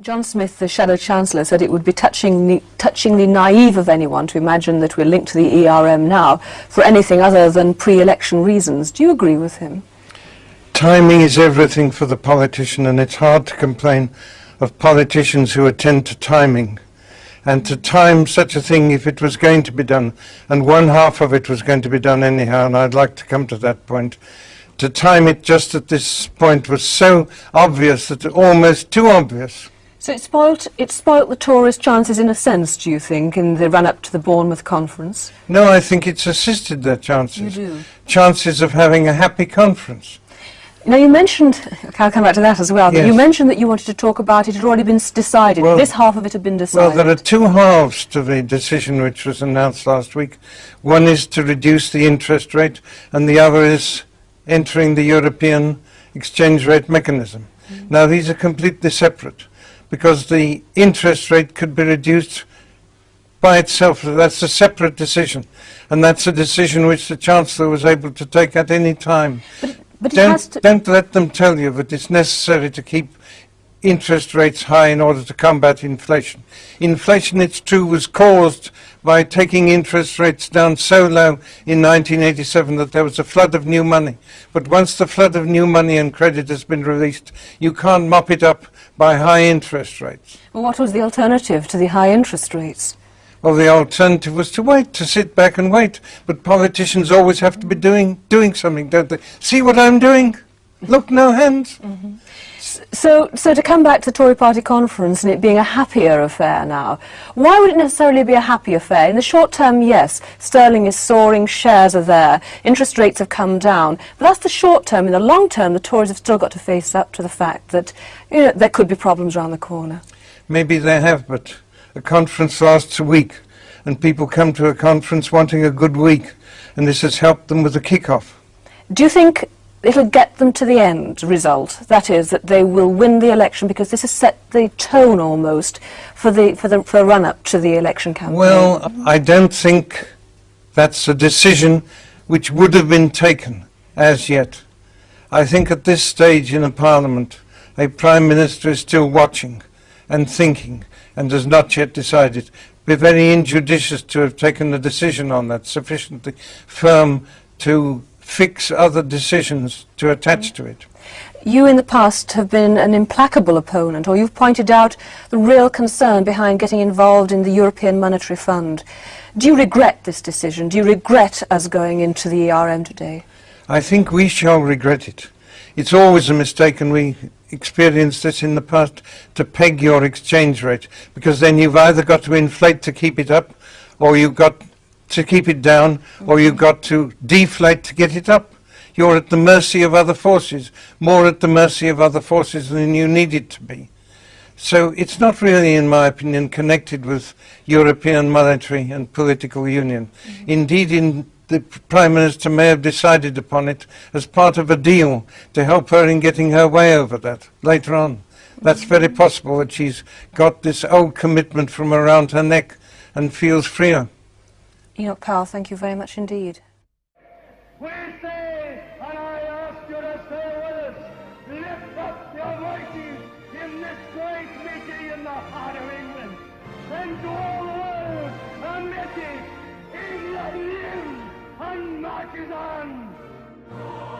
John Smith, the Shadow Chancellor, said it would be touchingly naive of anyone to imagine that we're linked to the ERM now for anything other than pre-election reasons. Do you agree with him? Timing is everything for the politician, and it's hard to complain of politicians who attend to timing. And to time such a thing, if it was going to be done, and one half of it was going to be done anyhow, and I'd like to come to that point, to time it just at this point was so obvious that almost too obvious. So it spoilt the Tories' chances in a sense, do you think, in the run-up to the Bournemouth conference? No, I think it's assisted their chances. You do? Chances of having a happy conference. Now you mentioned, I'll come back to that as well, Yes. you mentioned that you wanted to talk about it had already been decided, Well, this half of it had been decided. Well, there are two halves to the decision which was announced last week. One is to reduce the interest rate, and the other is entering the European exchange rate mechanism. Now these are completely separate, because the interest rate could be reduced by itself. That's a separate decision, and that's a decision which the Chancellor was able to take at any time. But Don't let them tell you that it's necessary to keep interest rates high in order to combat inflation. Inflation, it's true, was caused by taking interest rates down so low in 1987 that there was a flood of new money. But once the flood of new money and credit has been released, you can't mop it up by high interest rates. Well, what was the alternative to the high interest rates? Well, the alternative was to wait, to sit back and wait. But politicians always have to be doing something, don't they? See what I'm doing? Look, no hands. Mm-hmm. So to come back to the Tory party conference and it being a happier affair now, why would it necessarily be a happy affair? In the short term, yes, sterling is soaring, shares are there, interest rates have come down, but that's the short term. In the long term, the Tories have still got to face up to the fact that, you know, there could be problems around the corner. Maybe they have, but a conference lasts a week, and people come to a conference wanting a good week, and this has helped them with the kick-off. Do you think it'll get them to the end result? That is, that they will win the election, because this has set the tone almost for a run-up to the election campaign. Well, I don't think that's a decision which would have been taken as yet. I think at this stage in a parliament, a Prime Minister is still watching and thinking and has not yet decided. It would be very injudicious to have taken a decision on that sufficiently firm to fix other decisions to attach to it. You in the past have been an implacable opponent, or you've pointed out the real concern behind getting involved in the European Monetary Fund. Do you regret this decision? Do you regret us going into the ERM today? I think we shall regret it. It's always a mistake, and we experienced this in the past, to peg your exchange rate, because then you've either got to inflate to keep it up, or you've got to keep it down, or you've got to deflate to get it up. You're at the mercy of other forces, more at the mercy of other forces than you need it to be. So it's not really, in my opinion, connected with European monetary and political union. Indeed, the Prime Minister may have decided upon it as part of a deal to help her in getting her way over that later on. That's very possible, that she's got this old commitment from around her neck and feels freer. Enoch Powell, thank you very much indeed. We say, and I ask you to say with us, lift up your voices in this great meeting in the heart of England, and to all the world a message: England lives and marches on.